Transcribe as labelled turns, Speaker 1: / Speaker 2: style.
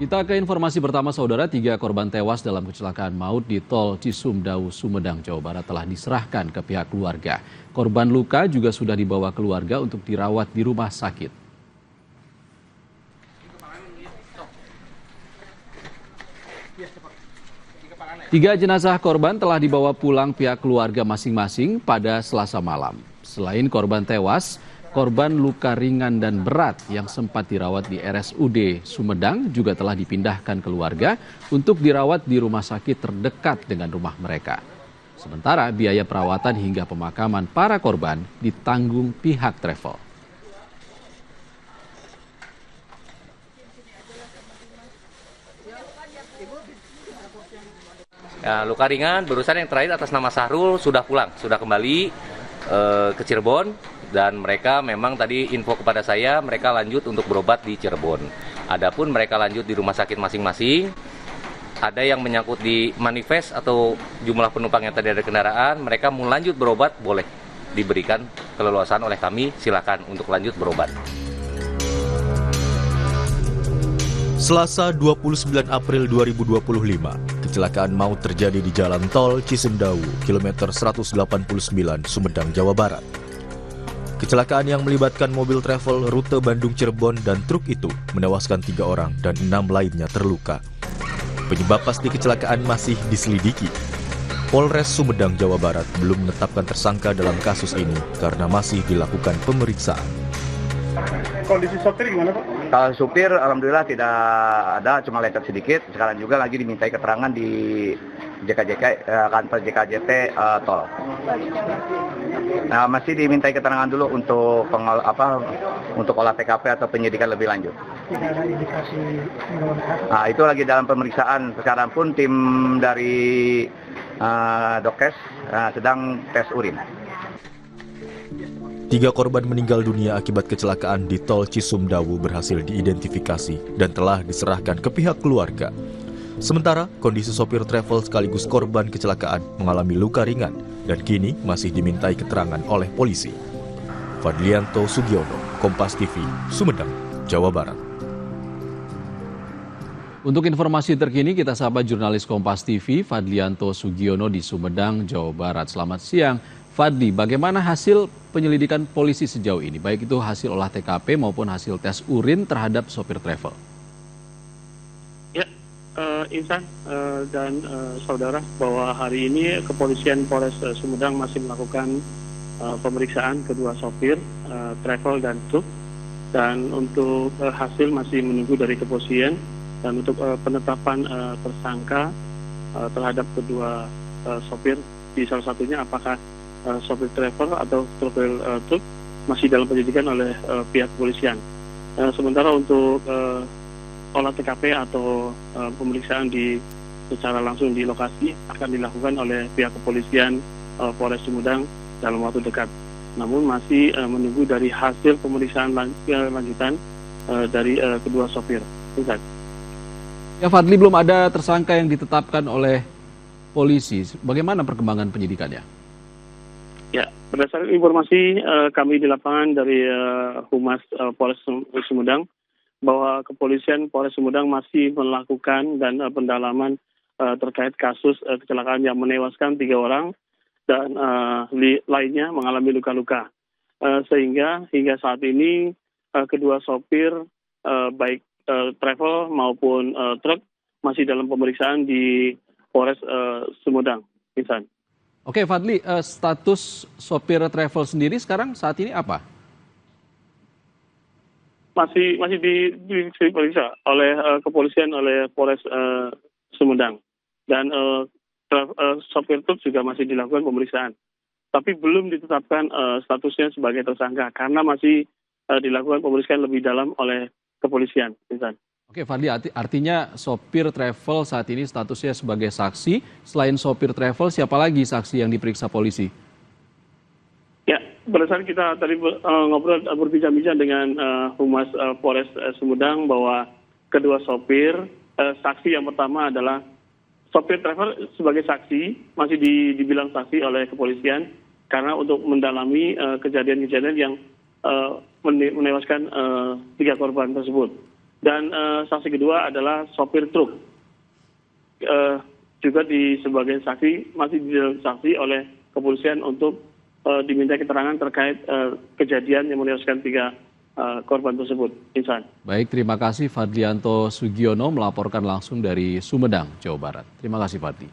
Speaker 1: Kita ke informasi pertama, saudara. 3 korban tewas dalam kecelakaan maut di tol Cisumdawu, Sumedang, Jawa Barat telah diserahkan ke pihak keluarga. Korban luka juga sudah dibawa keluarga untuk dirawat di rumah sakit. 3 jenazah korban telah dibawa pulang pihak keluarga masing-masing pada Selasa malam. Selain korban tewas, korban luka ringan dan berat yang sempat dirawat di RSUD Sumedang juga telah dipindahkan keluarga untuk dirawat di rumah sakit terdekat dengan rumah mereka. Sementara biaya perawatan hingga pemakaman para korban ditanggung pihak travel.
Speaker 2: Ya, luka ringan, barusan yang terakhir atas nama Sahrul sudah pulang, sudah kembali ke Cirebon, dan mereka memang tadi info kepada saya mereka lanjut untuk berobat di Cirebon. Adapun mereka lanjut di rumah sakit masing-masing. Ada yang menyangkut di manifest atau jumlah penumpang yang tadi ada kendaraan, mereka mau lanjut berobat boleh diberikan keleluasaan oleh kami, silakan untuk lanjut berobat.
Speaker 3: Selasa 29 April 2025, kecelakaan maut terjadi di Jalan Tol Cisumdawu, kilometer 189, Sumedang, Jawa Barat. Kecelakaan yang melibatkan mobil travel rute Bandung-Cirebon dan truk itu menewaskan 3 orang dan 6 lainnya terluka. Penyebab pasti kecelakaan masih diselidiki. Polres Sumedang, Jawa Barat belum menetapkan tersangka dalam kasus ini karena masih dilakukan pemeriksaan.
Speaker 4: Kondisi sopir gimana, Pak?
Speaker 5: Kalau supir, alhamdulillah tidak ada, cuma lecet sedikit. Sekarang juga lagi dimintai keterangan di kantor JKJT tol. Nah, masih dimintai keterangan dulu untuk untuk olah TKP atau penyidikan lebih lanjut.
Speaker 4: Tidak ada indikasi penggolongan.
Speaker 5: Nah, itu lagi dalam pemeriksaan. Sekarang pun tim dari Dokes sedang tes urin.
Speaker 3: 3 korban meninggal dunia akibat kecelakaan di tol Cisumdawu berhasil diidentifikasi dan telah diserahkan ke pihak keluarga. Sementara kondisi sopir travel sekaligus korban kecelakaan mengalami luka ringan dan kini masih dimintai keterangan oleh polisi. Fadlianto Sugiono, Kompas TV, Sumedang, Jawa Barat.
Speaker 1: Untuk informasi terkini kita sapa jurnalis Kompas TV Fadlianto Sugiono di Sumedang, Jawa Barat. Selamat siang. Fadli, bagaimana hasil penyelidikan polisi sejauh ini, baik itu hasil olah TKP maupun hasil tes urin terhadap sopir travel?
Speaker 6: Ya, Insan dan saudara, bahwa hari ini kepolisian Polres Sumedang masih melakukan pemeriksaan kedua sopir travel dan truk, dan untuk hasil masih menunggu dari kepolisian, dan untuk penetapan tersangka terhadap kedua sopir, di salah satunya apakah sopir travel atau sopir truk masih dalam penyelidikan oleh pihak kepolisian. Sementara untuk olah TKP atau pemeriksaan secara langsung di lokasi akan dilakukan oleh pihak kepolisian Polres Sumedang dalam waktu dekat. Namun masih menunggu dari hasil pemeriksaan lanjutan dari kedua sopir.
Speaker 1: Ya Fadli, belum ada tersangka yang ditetapkan oleh polisi. Bagaimana perkembangan penyidikannya?
Speaker 6: Ya, berdasarkan informasi kami di lapangan dari Humas Polres Sumedang, bahwa kepolisian Polres Sumedang masih melakukan dan pendalaman terkait kasus kecelakaan yang menewaskan 3 orang dan lainnya mengalami luka-luka. Sehingga hingga saat ini kedua sopir baik travel maupun truk masih dalam pemeriksaan di Polres Sumedang. Insan.
Speaker 1: Oke Fadli, status sopir travel sendiri sekarang saat ini apa?
Speaker 6: Masih diperiksa oleh kepolisian, oleh Polres Sumedang, dan sopir truk juga masih dilakukan pemeriksaan. Tapi belum ditetapkan statusnya sebagai tersangka karena masih dilakukan pemeriksaan lebih dalam oleh kepolisian. Insan.
Speaker 1: Oke Fadli, artinya sopir travel saat ini statusnya sebagai saksi. Selain sopir travel, siapa lagi saksi yang diperiksa polisi?
Speaker 6: Ya, berdasarkan kita tadi berbincang-bincang dengan Humas Polres Sumedang, bahwa kedua sopir, saksi yang pertama adalah sopir travel sebagai saksi, masih dibilang saksi oleh kepolisian karena untuk mendalami kejadian-kejadian yang menewaskan 3 korban tersebut. Dan saksi kedua adalah sopir truk. Juga sebagai saksi, masih didalam saksi oleh kepolisian untuk diminta keterangan terkait kejadian yang menewaskan 3 korban tersebut. Insan.
Speaker 1: Baik, terima kasih Fadlianto Sugiono melaporkan langsung dari Sumedang, Jawa Barat. Terima kasih Fadli.